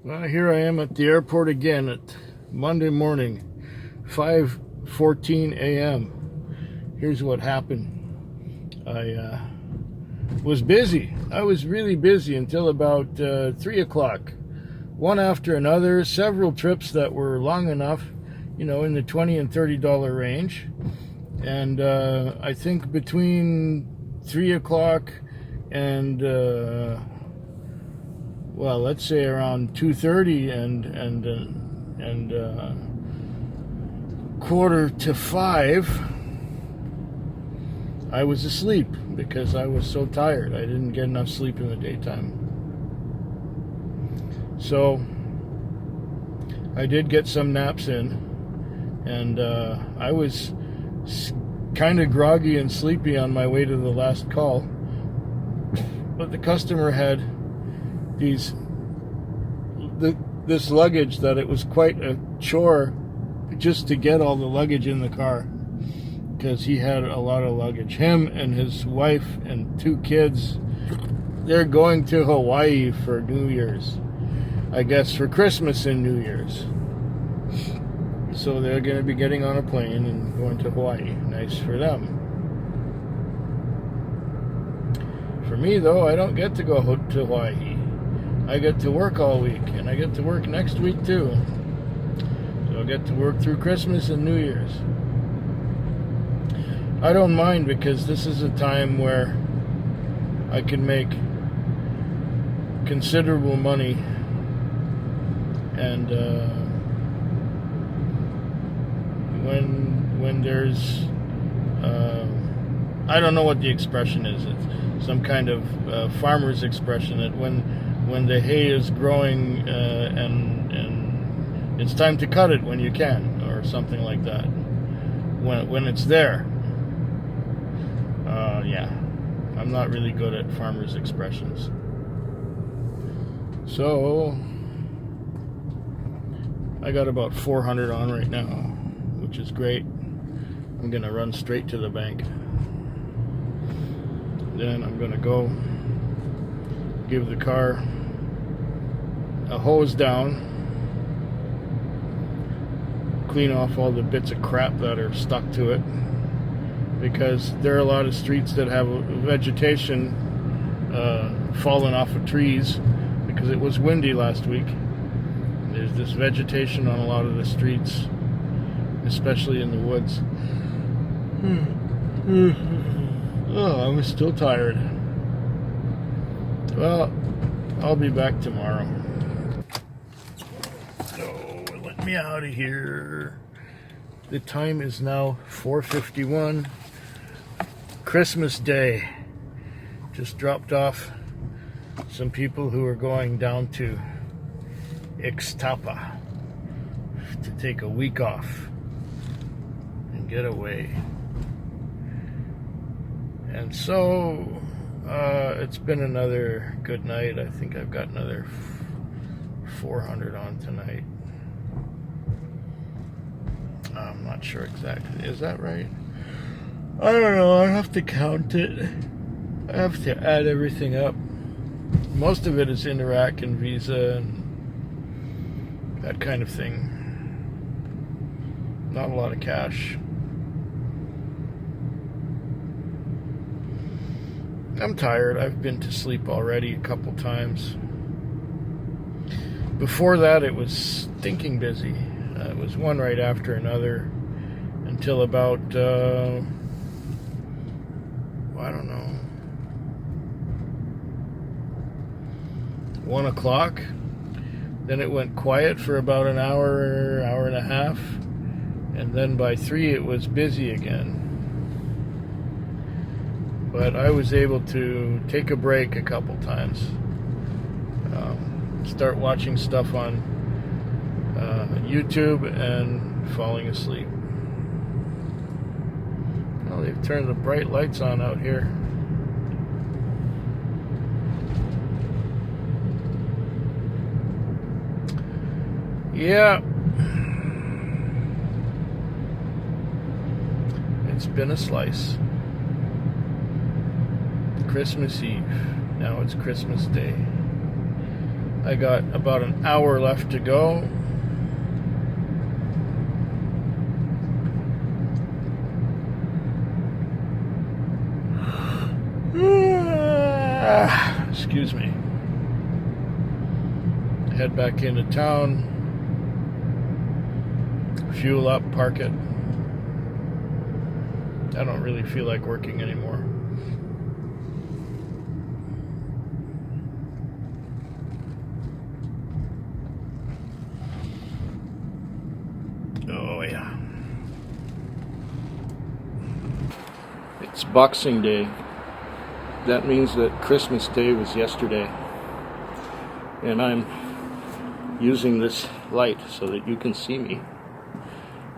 Well, here I am at the airport again at Monday morning, 5:14 a.m. Here's what happened. I was busy. I was really busy until about 3 o'clock. One after another, several trips that were long enough, in the $20 and $30 range. And I think between 3 o'clock and let's say around 2:30 and quarter to 5, I was asleep because I was so tired. I didn't get enough sleep in the daytime. So I did get some naps in, and I was kind of groggy and sleepy on my way to the last call. But the customer had this luggage that it was quite a chore just to get all the luggage in the car, because he had a lot of luggage. Him and his wife and 2 kids, they're going to Hawaii for New Year's. I guess for Christmas and New Year's. So they're going to be getting on a plane and going to Hawaii. Nice for them. For me, though, I don't get to go to Hawaii. I get to work all week, and I get to work next week too. So I get to work through Christmas and New Year's. I don't mind, because this is a time where I can make considerable money, and when there's I don't know what the expression is. It's some kind of farmer's expression that when the hay is growing and it's time to cut it when you can, or something like that. When it's there. Yeah, I'm not really good at farmer's expressions. So I got about 400 on right now, which is great. I'm gonna run straight to the bank. Then I'm gonna go give the car a hose down, clean off all the bits of crap that are stuck to it, because there are a lot of streets that have vegetation fallen off of trees because it was windy last week. There's this vegetation on a lot of the streets, especially in the woods. Oh, I was still tired. Well, I'll be back tomorrow. So, let me out of here. The time is now 4:51. Christmas Day. Just dropped off some people who are going down to Ixtapa to take a week off and get away. And so it's been another good night. I think I've got another 400 on tonight. I'm not sure exactly. Is that right? I don't know. I have to count it. I have to add everything up. Most of it is Interac and Visa and that kind of thing. Not a lot of cash. I'm tired. I've been to sleep already a couple times. Before that, it was stinking busy. It was one right after another until about, I don't know, 1 o'clock. Then it went quiet for about an hour, hour and a half. And then by 3, it was busy again. But I was able to take a break a couple times. Start watching stuff on YouTube and falling asleep. Well, they've turned the bright lights on out here. Yeah. It's been a slice. Christmas Eve. Now it's Christmas Day. I got about an hour left to go. Excuse me. Head back into town, fuel up, park it. I don't really feel like working anymore. Oh yeah. It's Boxing Day. That means that Christmas Day was yesterday. And I'm using this light so that you can see me.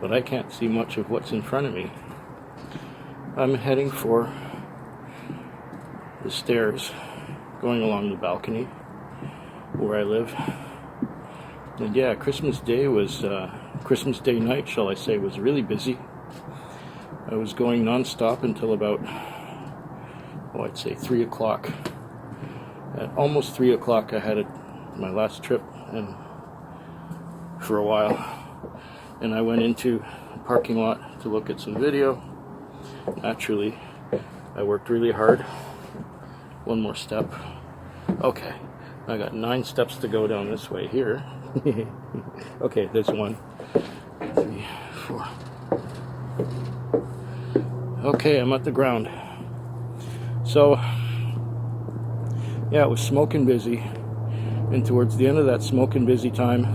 But I can't see much of what's in front of me. I'm heading for the stairs, going along the balcony where I live. And yeah, Christmas Day night, shall I say, was really busy. I was going non-stop until about, I'd say 3 o'clock. At almost 3 o'clock I had my last trip and for a while. And I went into the parking lot to look at some video. Naturally, I worked really hard. One more step. Okay, I got 9 steps to go down this way here. Okay, there's 1, 3, 4. Okay, I'm at the ground. So, yeah, it was smoking busy. And towards the end of that smoking busy time,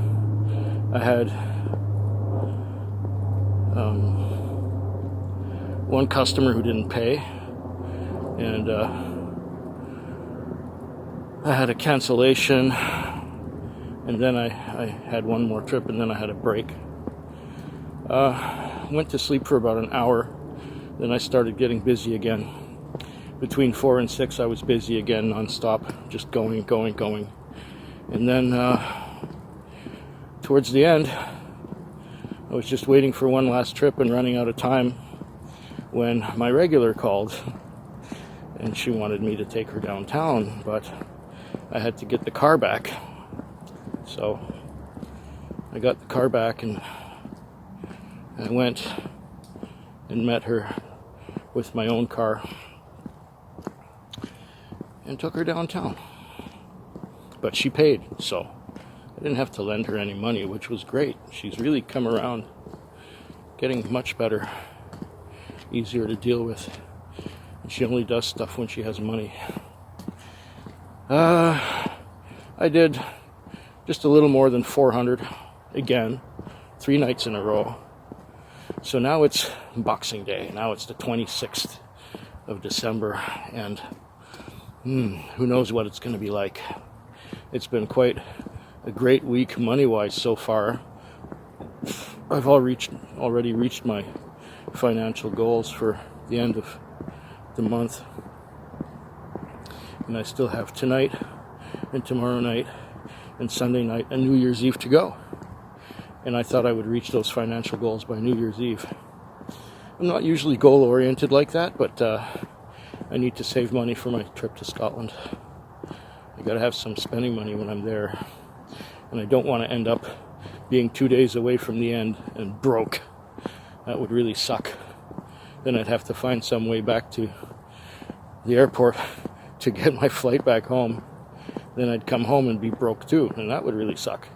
I had one customer who didn't pay, and I had a cancellation, and then I had one more trip, and then I had a break. Went to sleep for about an hour, then I started getting busy again. Between 4 and 6 I was busy again, non-stop, just going. And then towards the end, I was just waiting for one last trip and running out of time when my regular called, and she wanted me to take her downtown, but I had to get the car back. So I got the car back, and I went and met her with my own car and took her downtown. But she paid, so I didn't have to lend her any money, which was great. She's really come around, getting much better, easier to deal with. And she only does stuff when she has money. I did just a little more than 400 again, 3 nights in a row. So now it's Boxing Day. Now it's the 26th of December, and who knows what it's going to be like. It's been quite a great week money-wise so far. I've already reached my financial goals for the end of the month. And I still have tonight and tomorrow night and Sunday night and New Year's Eve to go. And I thought I would reach those financial goals by New Year's Eve. I'm not usually goal-oriented like that, but I need to save money for my trip to Scotland. I gotta have some spending money when I'm there. And I don't want to end up being 2 days away from the end and broke. That would really suck. Then I'd have to find some way back to the airport to get my flight back home. Then I'd come home and be broke too, and that would really suck.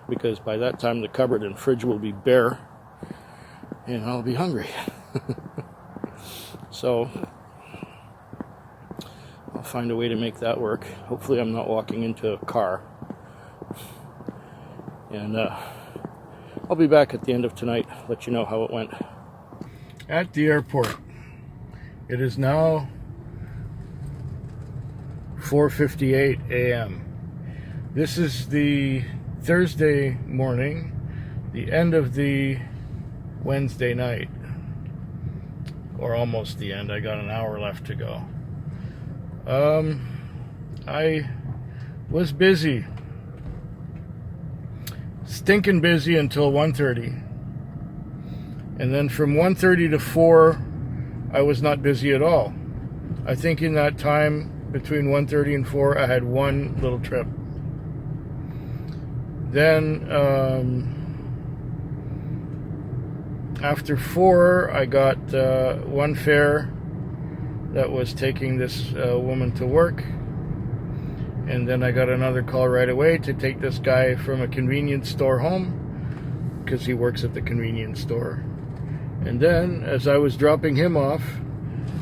Because by that time the cupboard and fridge will be bare, and I'll be hungry. So I'll find a way to make that work. Hopefully I'm not walking into a car. And I'll be back at the end of tonight, let you know how it went. At the airport. It is now 4:58 a.m. This is the Thursday morning, the end of the Wednesday night. Or almost the end. I got an hour left to go. I was busy. Stinking busy until 1:30. And then from 1:30 to 4, I was not busy at all. I think in that time, between 1:30 and 4, I had one little trip. Then after 4, I got one fare that was taking this woman to work. And then I got another call right away to take this guy from a convenience store home, because he works at the convenience store. And then, as I was dropping him off,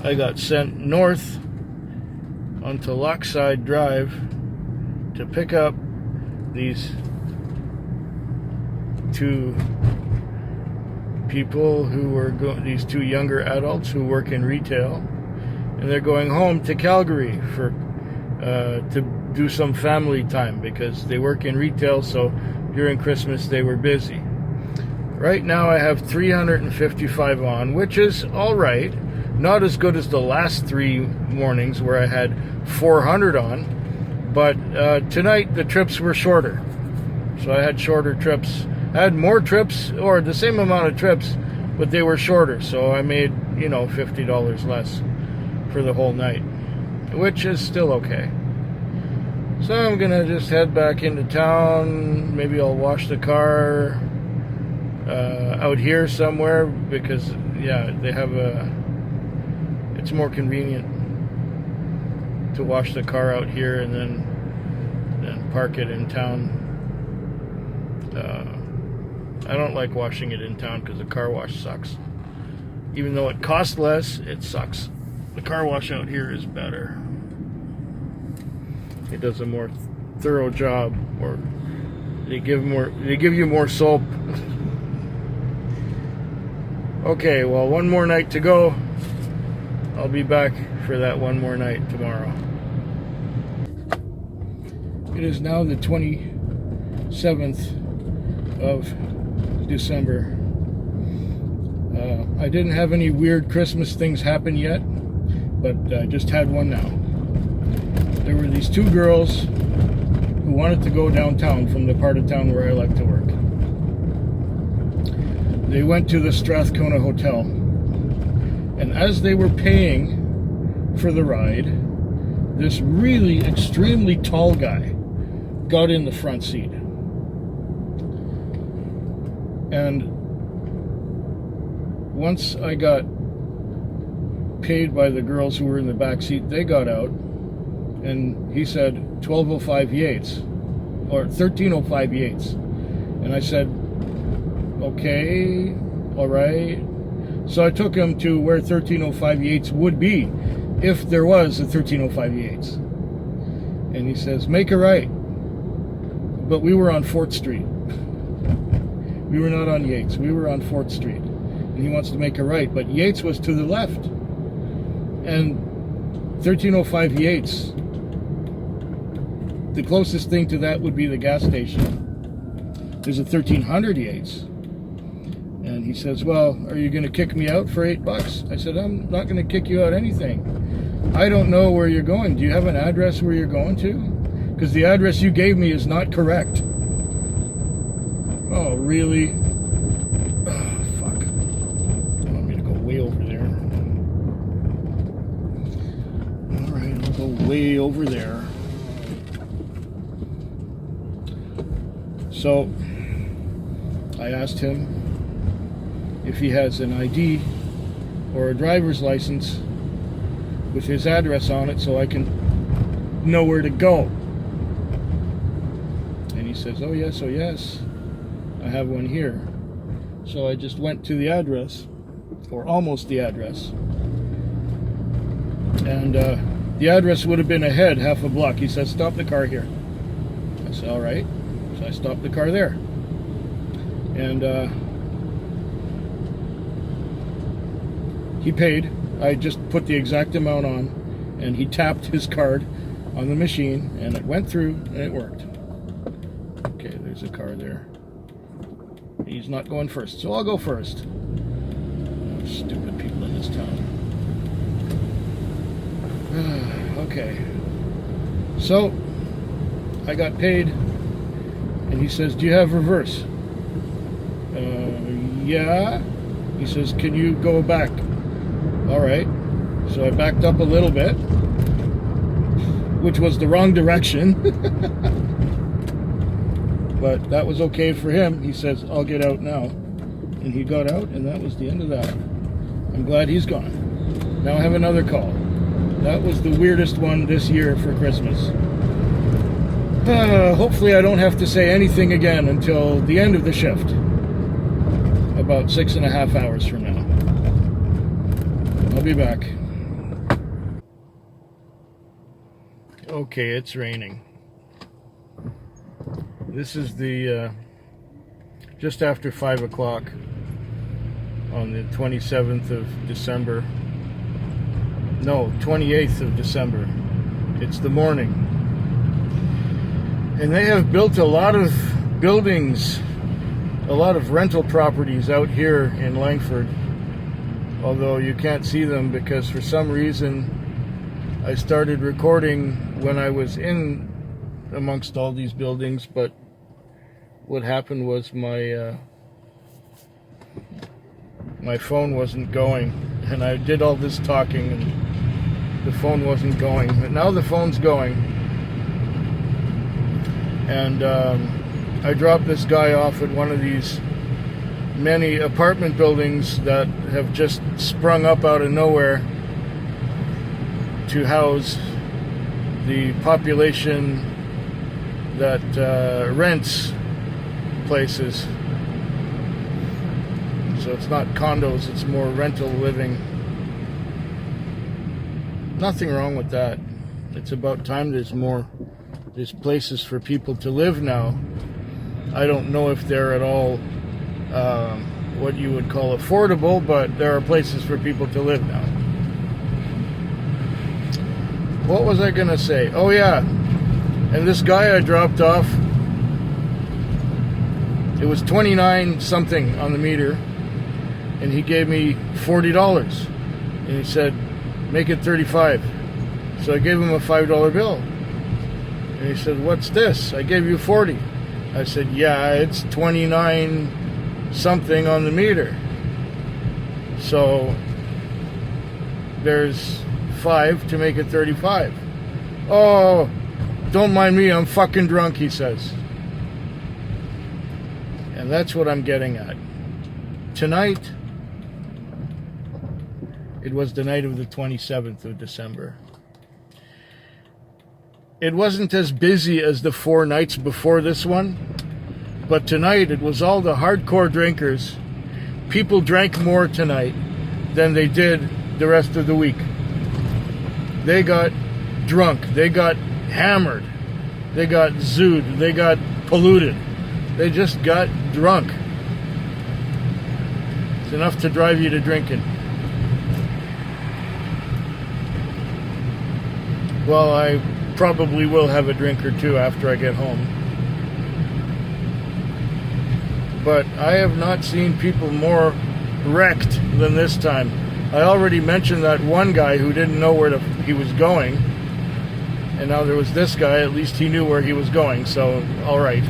I got sent north onto Lochside Drive to pick up these 2 people who were these 2 younger adults who work in retail, and they're going home to Calgary for to do some family time, because they work in retail, so during Christmas they were busy. Right now I have 355 on, which is alright. Not as good as the last 3 mornings where I had 400 on, but tonight the trips were shorter. So I had shorter trips. I had more trips, or the same amount of trips, but they were shorter. So I made, $50 less for the whole night, which is still okay. So I'm gonna just head back into town. Maybe I'll wash the car out here somewhere, because they have it's more convenient to wash the car out here and then park it in town. I don't like washing it in town because the car wash sucks. Even though it costs less, it sucks. The car wash out here is better. It does a more thorough job, or they give you more soap. Okay, well, one more night to go. I'll be back for that one more night tomorrow. It is now the 27th of December. I didn't have any weird Christmas things happen yet, but I just had one now. There were these 2 girls who wanted to go downtown from the part of town where I like to work. They went to the Strathcona Hotel, and as they were paying for the ride, this really extremely tall guy got in the front seat. And once I got paid by the girls who were in the back seat, they got out, and he said 1205 Yates, or 1305 Yates. And I said, okay, all right. So I took him to where 1305 Yates would be, if there was a 1305 Yates. And he says, make a right. But we were on 4th Street. We were not on Yates. We were on 4th Street. And he wants to make a right, but Yates was to the left. And 1305 Yates, the closest thing to that would be the gas station. There's a 1300 Yates. And he says, well, are you going to kick me out for $8? I said, I'm not going to kick you out anything. I don't know where you're going. Do you have an address where you're going to? Because the address you gave me is not correct. Oh, really? Oh, fuck. You want me to go way over there? Alright, I'll go way over there. So, I asked him if he has an ID or a driver's license with his address on it so I can know where to go. And he says, oh yes, I have one here. So I just went to the address, or almost the address, and the address would have been ahead half a block. He said, stop the car here. I said, all right. So I stopped the car there, and he paid. I just put the exact amount on, and he tapped his card on the machine, and it went through, and it worked. Okay, there's a car there. He's not going first, so I'll go first. Oh, stupid people in this town. Okay. So, I got paid, and he says, do you have reverse? Yeah. He says, can you go back? All right. So I backed up a little bit, which was the wrong direction. But that was okay for him. He says, I'll get out now. And he got out, and that was the end of that. I'm glad he's gone. Now I have another call. That was the weirdest one this year for Christmas. Hopefully I don't have to say anything again until the end of the shift. About 6.5 hours from now. I'll be back. Okay, it's raining. This is the just after 5 o'clock on the 27th of December. No, 28th of December. It's the morning. And they have built a lot of buildings, a lot of rental properties out here in Langford. Although you can't see them because for some reason I started recording when I was in amongst all these buildings, but what happened was my phone wasn't going, and I did all this talking and the phone wasn't going, but now the phone's going. And I dropped this guy off at one of these many apartment buildings that have just sprung up out of nowhere to house the population that rents places. So it's not condos, it's more rental living. Nothing wrong with that. It's about time there's places for people to live now. I don't know if they're at all what you would call affordable, but there are places for people to live now. What was I gonna say? Oh yeah, and this guy I dropped off, it was 29 something on the meter, and he gave me $40, and he said, make it 35. So I gave him a $5 bill, and he said, what's this? I gave you 40. I said, yeah, it's 29 something on the meter. So there's 5 to make it 35. Oh, don't mind me, I'm fucking drunk, he says. And that's what I'm getting at. Tonight, it was the night of the 27th of December. It wasn't as busy as the 4 nights before this one, but tonight it was all the hardcore drinkers. People drank more tonight than they did the rest of the week. They got drunk, they got hammered, they got zooed, they got polluted. They just got drunk. It's enough to drive you to drinking. Well, I probably will have a drink or two after I get home. But I have not seen people more wrecked than this time. I already mentioned that one guy who didn't know where he was going. And now there was this guy, at least he knew where he was going, so all right.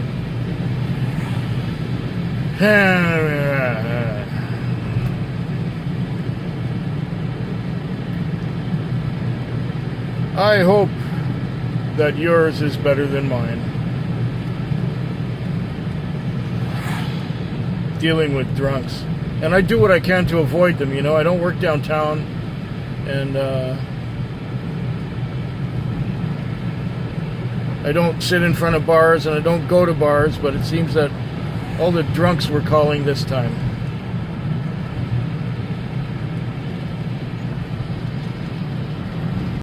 I hope that yours is better than mine. Dealing with drunks. And I do what I can to avoid them, you know. I don't work downtown, and I don't sit in front of bars, and I don't go to bars, but it seems that all the drunks were calling this time.